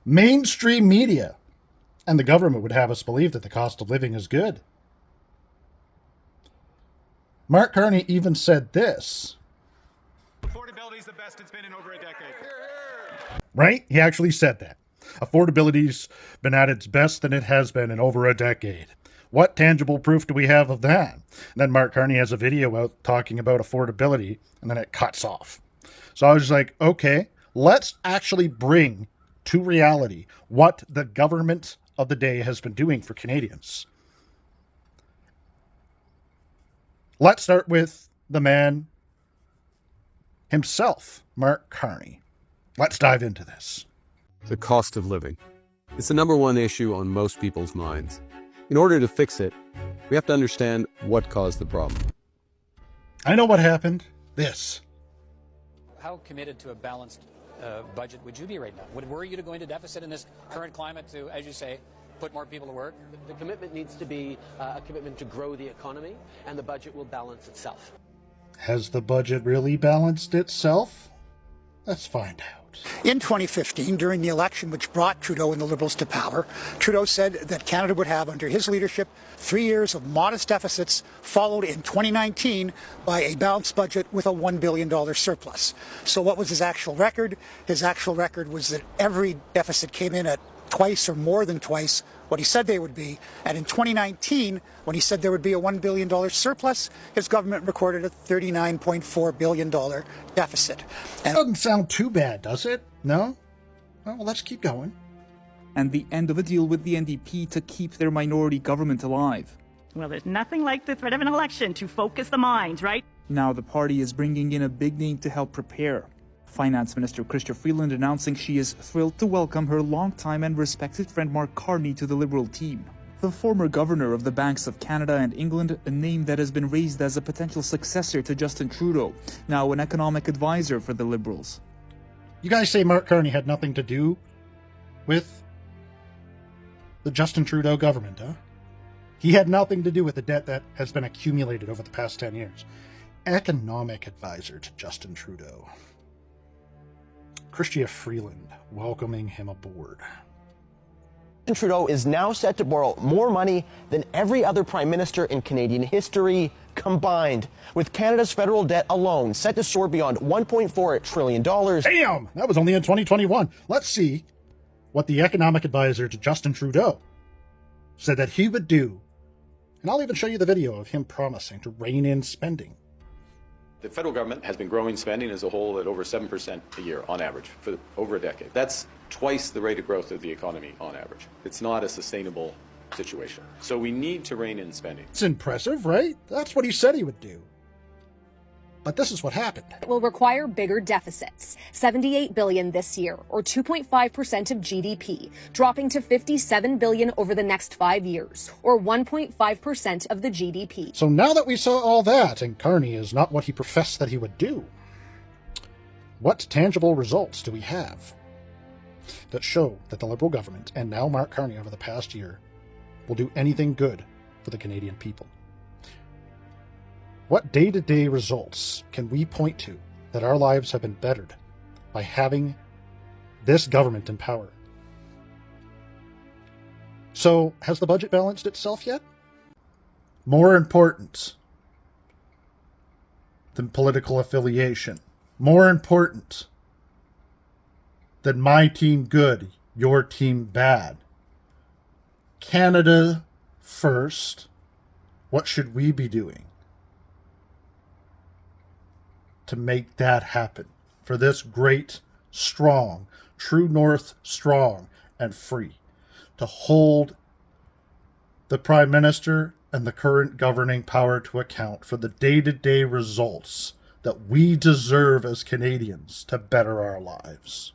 mainstream media and the government would have us believe that the cost of living is good. Mark Carney even said this. Affordability is the best it's been in over a decade. Right? He actually said that. Affordability's been at its best than it has been in over a decade. What tangible proof do we have of that? And then Mark Carney has a video out talking about affordability, and then it cuts off. So I was just like, okay, let's actually bring to reality what the government of the day has been doing for Canadians. Let's start with the man himself, Mark Carney. Let's dive into this. The cost of living. It's the number one issue on most people's minds. In order to fix it, we have to understand what caused the problem. I know what happened. This. How committed to a balanced budget would you be right now? Would it worry you to go into deficit in this current climate to, as you say, put more people to work? The commitment needs to be a commitment to grow the economy, and the budget will balance itself. Has the budget really balanced itself? Let's find out. In 2015, during the election which brought Trudeau and the Liberals to power, Trudeau said that Canada would have, under his leadership, 3 years of modest deficits, followed in 2019 by a balanced budget with a $1 billion surplus. So what was his actual record? His actual record was that every deficit came in at twice or more than twice what he said they would be. And in 2019, when he said there would be a $1 billion surplus, his government recorded a $39.4 billion deficit. And doesn't sound too bad, does it? No? Well, let's keep going. And the end of a deal with the NDP to keep their minority government alive. Well, there's nothing like the threat of an election to focus the minds, right? Now the party is bringing in a big name to help prepare. Finance Minister Chrystia Freeland announcing she is thrilled to welcome her longtime and respected friend Mark Carney to the Liberal team. The former governor of the Banks of Canada and England, a name that has been raised as a potential successor to Justin Trudeau, now an economic advisor for the Liberals. You guys say Mark Carney had nothing to do with the Justin Trudeau government, huh? He had nothing to do with the debt that has been accumulated over the past 10 years. Economic advisor to Justin Trudeau. Chrystia Freeland welcoming him aboard. Trudeau is now set to borrow more money than every other prime minister in Canadian history combined, with Canada's federal debt alone set to soar beyond $1.4 trillion. Damn! That was only in 2021. Let's see what the economic advisor to Justin Trudeau said that he would do. And I'll even show you the video of him promising to rein in spending. The federal government has been growing spending as a whole at over 7% a year on average for over a decade. That's twice the rate of growth of the economy on average. It's not a sustainable situation. So we need to rein in spending. It's impressive, right? That's what he said he would do. But this is what happened. It will require bigger deficits, $78 billion this year, or 2.5% of GDP, dropping to $57 billion over the next 5 years, or 1.5% of the GDP. So now that we saw all that, and Carney is not what he professed that he would do, what tangible results do we have that show that the Liberal government, and now Mark Carney over the past year, will do anything good for the Canadian people? What day-to-day results can we point to that our lives have been bettered by having this government in power? So, has the budget balanced itself yet? More important than political affiliation. More important than my team good, your team bad. Canada first. What should we be doing to make that happen for this great, strong, true north strong and free, to hold the Prime Minister and the current governing power to account for the day-to-day results that we deserve as Canadians to better our lives?